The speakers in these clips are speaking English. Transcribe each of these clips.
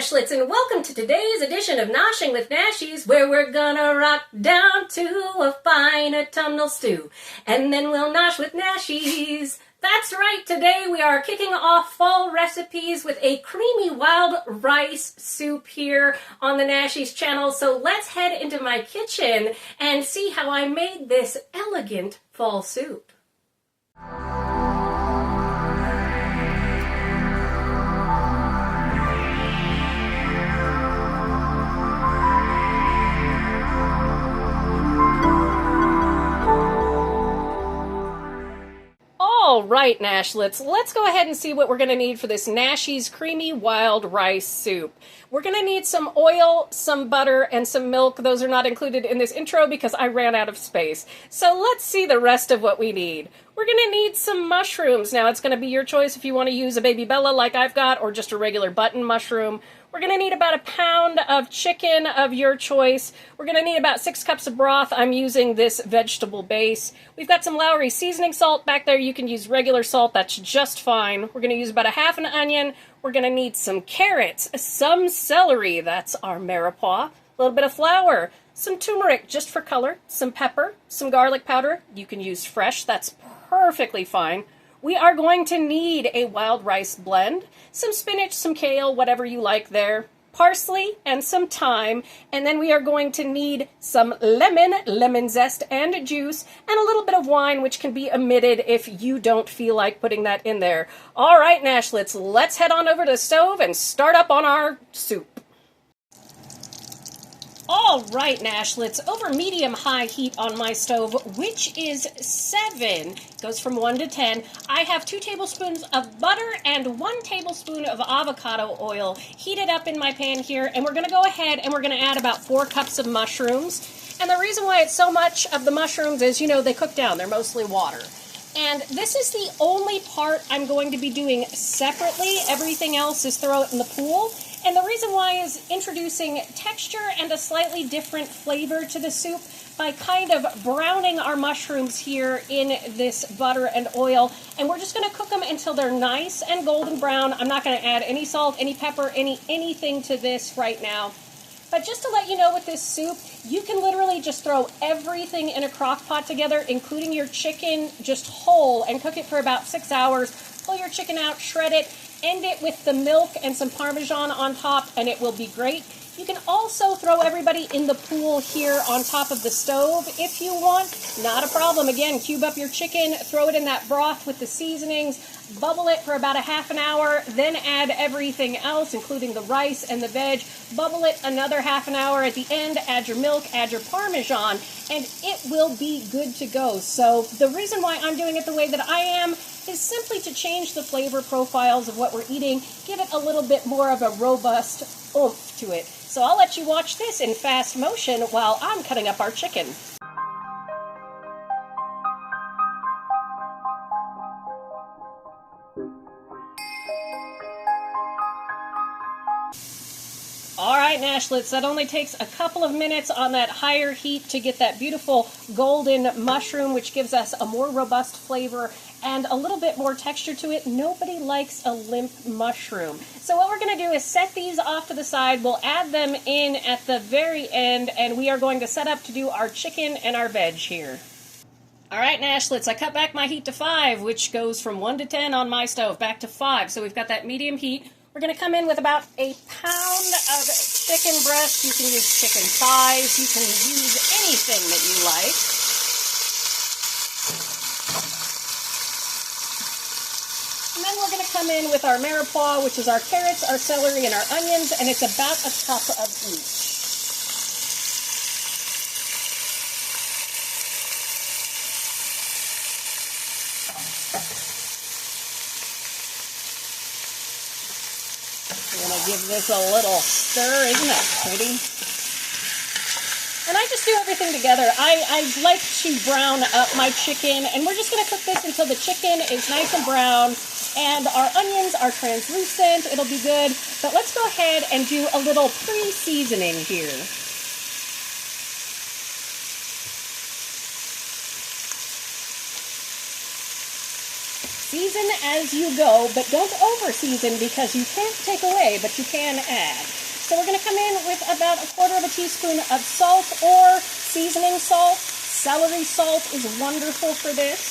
Nashlets, and welcome to today's edition of Noshing with Nashies, where we're gonna rock down to a fine autumnal stew, and then we'll nosh with Nashies. That's right, today we are kicking off fall recipes with a creamy wild rice soup here on the Nashies channel, so let's head into my kitchen and see how I made this elegant fall soup. All right, Nashlets, let's go ahead and see what we're going to need for this Nashies creamy wild rice soup. We're going to need some oil, some butter, and some milk. Those are not included in this intro because I ran out of space. So let's see the rest of what we need. We're going to need some mushrooms. Now, it's going to be your choice if you want to use a baby Bella like I've got or just a regular button mushroom. We're going to need about a pound of chicken of your choice. We're going to need about 6 cups of broth. I'm using this vegetable base. We've got some Lowry seasoning salt back there. You can use regular salt. That's just fine. We're going to use about a half an onion. We're going to need some carrots, some celery. That's our mirepoix. A little bit of flour, some turmeric just for color, some pepper, some garlic powder. You can use fresh. That's perfectly fine. We are going to need a wild rice blend, some spinach, some kale, whatever you like there, parsley, and some thyme, and then we are going to need some lemon zest and juice, and a little bit of wine, which can be omitted if you don't feel like putting that in there. All right, Nashlets, let's head on over to the stove and start up on our soup. All right, Nashlets, over medium-high heat on my stove, which is 7, goes from 1 to 10. I have 2 tablespoons of butter and 1 tablespoon of avocado oil heated up in my pan here, and we're going to go ahead and we're going to add about 4 cups of mushrooms. And the reason why it's so much of the mushrooms is, you know, they cook down. They're mostly water. And this is the only part I'm going to be doing separately. Everything else is throw it in the pool. And the reason why is introducing texture and a slightly different flavor to the soup by kind of browning our mushrooms here in this butter and oil. And we're just going to cook them until they're nice and golden brown. I'm not going to add any salt, any pepper, anything to this right now. But just to let you know with this soup, you can literally just throw everything in a crock pot together, including your chicken just whole, and cook it for about 6 hours. Pull your chicken out, shred it, end it with the milk and some Parmesan on top, and it will be great. You can also throw everybody in the pool here on top of the stove if you want. Not a problem. Again, cube up your chicken, throw it in that broth with the seasonings, bubble it for about a half an hour, then add everything else, including the rice and the veg. Bubble it another half an hour. At the end, add your milk, add your Parmesan, and it will be good to go. So the reason why I'm doing it the way that I am is simply to change the flavor profiles of what we're eating, give it a little bit more of a robust oomph to it. So I'll let you watch this in fast motion while I'm cutting up our chicken. All right, Nashlets, that only takes a couple of minutes on that higher heat to get that beautiful golden mushroom, which gives us a more robust flavor and a little bit more texture to it. Nobody likes a limp mushroom. So what we're going to do is set these off to the side. We'll add them in at the very end, and we are going to set up to do our chicken and our veg here. All right, Nashlets, I cut back my heat to 5, which goes from 1 to 10 on my stove, back to 5. So we've got that medium heat. We're going to come in with about a pound of chicken breast. You can use chicken thighs. You can use anything that you like. And then we're going to come in with our mirepoix, which is our carrots, our celery, and our onions, and it's about a cup of each. We're going to give this a little stir. Isn't that pretty? And I just do everything together. I like to brown up my chicken, and we're just going to cook this until the chicken is nice and brown and our onions are translucent. It'll be good. But let's go ahead and do a little pre-seasoning here. Season as you go, but don't over-season because you can't take away, but you can add. So we're going to come in with about 1/4 teaspoon of salt or seasoning salt. Celery salt is wonderful for this.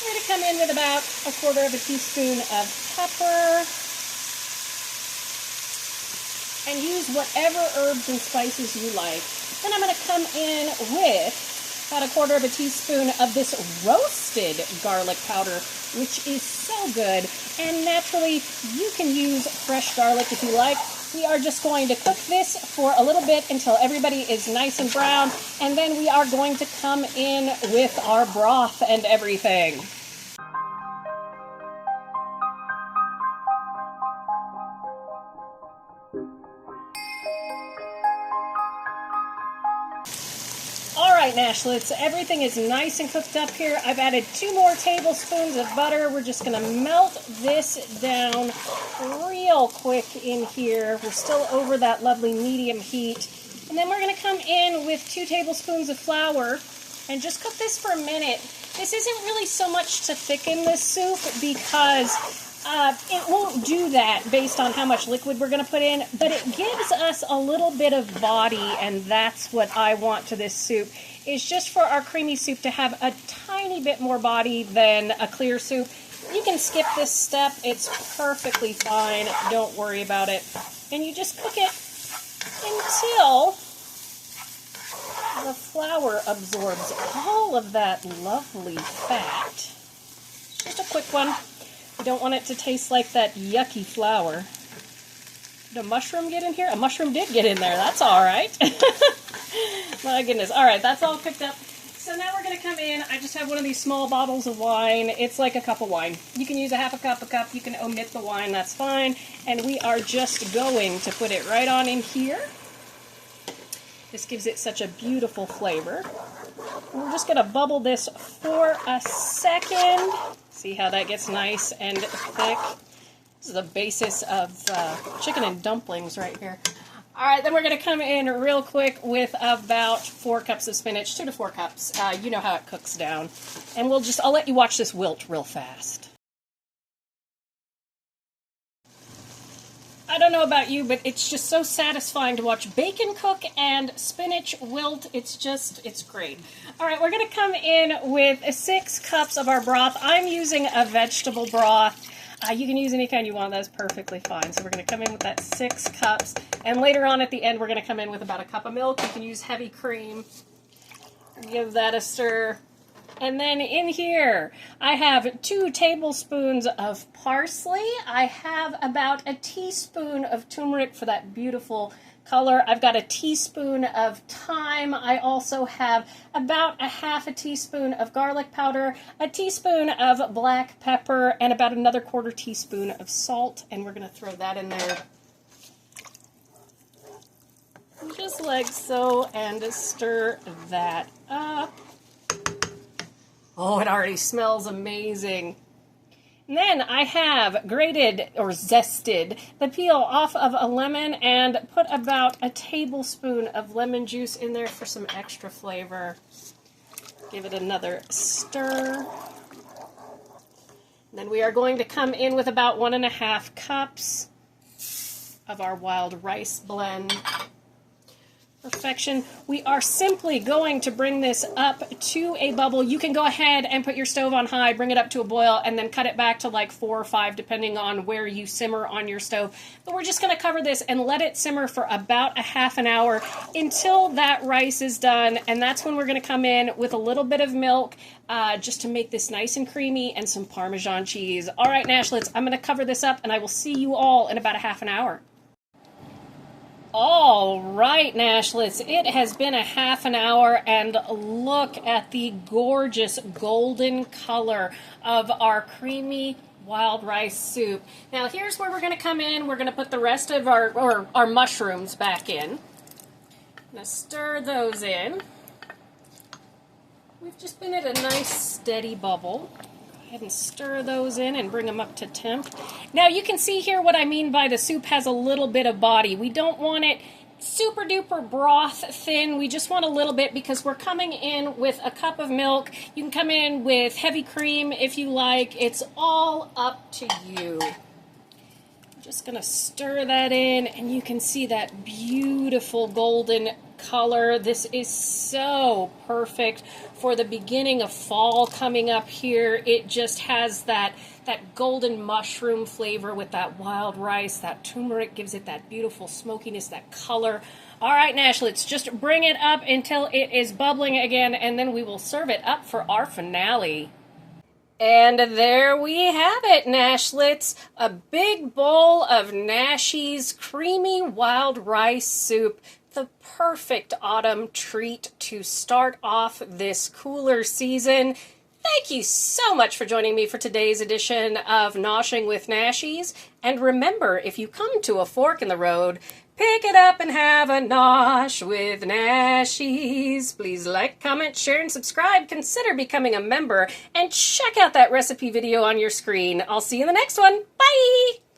We're going to come in with about 1/4 teaspoon of pepper. And use whatever herbs and spices you like. Then I'm going to come in with about 1/4 teaspoon of this roasted garlic powder, which is so good. And naturally, you can use fresh garlic if you like. We are just going to cook this for a little bit until everybody is nice and brown, and then we are going to come in with our broth and everything. Alright, Nashlets, everything is nice and cooked up here. I've added 2 more tablespoons of butter. We're just going to melt this down real quick in here. We're still over that lovely medium heat. And then we're going to come in with 2 tablespoons of flour and just cook this for a minute. This isn't really so much to thicken this soup because it won't do that based on how much liquid we're going to put in, but it gives us a little bit of body, and that's what I want to this soup, is just for our creamy soup to have a tiny bit more body than a clear soup. You can skip this step. It's perfectly fine. Don't worry about it. And you just cook it until the flour absorbs all of that lovely fat. Just a quick one. You don't want it to taste like that yucky flour. Did a mushroom get in here? A mushroom did get in there. That's all right. My goodness. All right, that's all cooked up. So now we're going to come in. I just have one of these small bottles of wine. It's like a cup of wine. You can use a half a cup. You can omit the wine. That's fine. And we are just going to put it right on in here. This gives it such a beautiful flavor. We're just going to bubble this for a second. See how that gets nice and thick? This is the basis of chicken and dumplings right here. All right, then we're going to come in real quick with about 4 cups of spinach, 2 to 4 cups. You know how it cooks down. And I'll let you watch this wilt real fast. I don't know about you, but it's just so satisfying to watch bacon cook and spinach wilt. It's great. All right, we're going to come in with 6 cups of our broth. I'm using a vegetable broth. You can use any kind you want. That's perfectly fine. So we're going to come in with that 6 cups. And later on at the end, we're going to come in with about a cup of milk. You can use heavy cream. Give that a stir. And then in here, I have 2 tablespoons of parsley. I have about a teaspoon of turmeric for that beautiful color. I've got a teaspoon of thyme. I also have about a half a teaspoon of garlic powder, a teaspoon of black pepper, and about another 1/4 teaspoon of salt. And we're going to throw that in there just like so and stir that up. Oh, it already smells amazing. And then I have grated or zested the peel off of a lemon and put about a tablespoon of lemon juice in there for some extra flavor. Give it another stir. And then we are going to come in with about 1½ cups of our wild rice blend. Perfection. We are simply going to bring this up to a bubble. You can go ahead and put your stove on high, bring it up to a boil, and then cut it back to like 4 or 5, depending on where you simmer on your stove. But we're just going to cover this and let it simmer for about a half an hour until that rice is done. And that's when we're going to come in with a little bit of milk just to make this nice and creamy, and some Parmesan cheese. All right, Nashlets, I'm going to cover this up, and I will see you all in about a half an hour. All right, Nashlets, it has been a half an hour, and look at the gorgeous golden color of our creamy wild rice soup. Now, here's where we're going to come in. We're going to put the rest of our mushrooms back in. I'm going to stir those in. We've just been at a nice steady bubble. Go ahead and stir those in and bring them up to temp. Now you can see here what I mean by the soup has a little bit of body. We don't want it super duper broth thin. We just want a little bit because we're coming in with a cup of milk. You can come in with heavy cream if you like. It's all up to you. Just gonna stir that in, and you can see that beautiful golden color. This is so perfect for the beginning of fall coming up here. It just has that golden mushroom flavor with that wild rice. That turmeric gives it that beautiful smokiness, that color. All right, Nash, let's just bring it up until it is bubbling again, and then we will serve it up for our finale. And there we have it, Nashlets. A big bowl of Nashies creamy wild rice soup. The perfect autumn treat to start off this cooler season. Thank you so much for joining me for today's edition of Noshing with Nashies. And remember, if you come to a fork in the road, pick it up and have a nosh with Nashies. Please like, comment, share, and subscribe. Consider becoming a member. And check out that recipe video on your screen. I'll see you in the next one. Bye!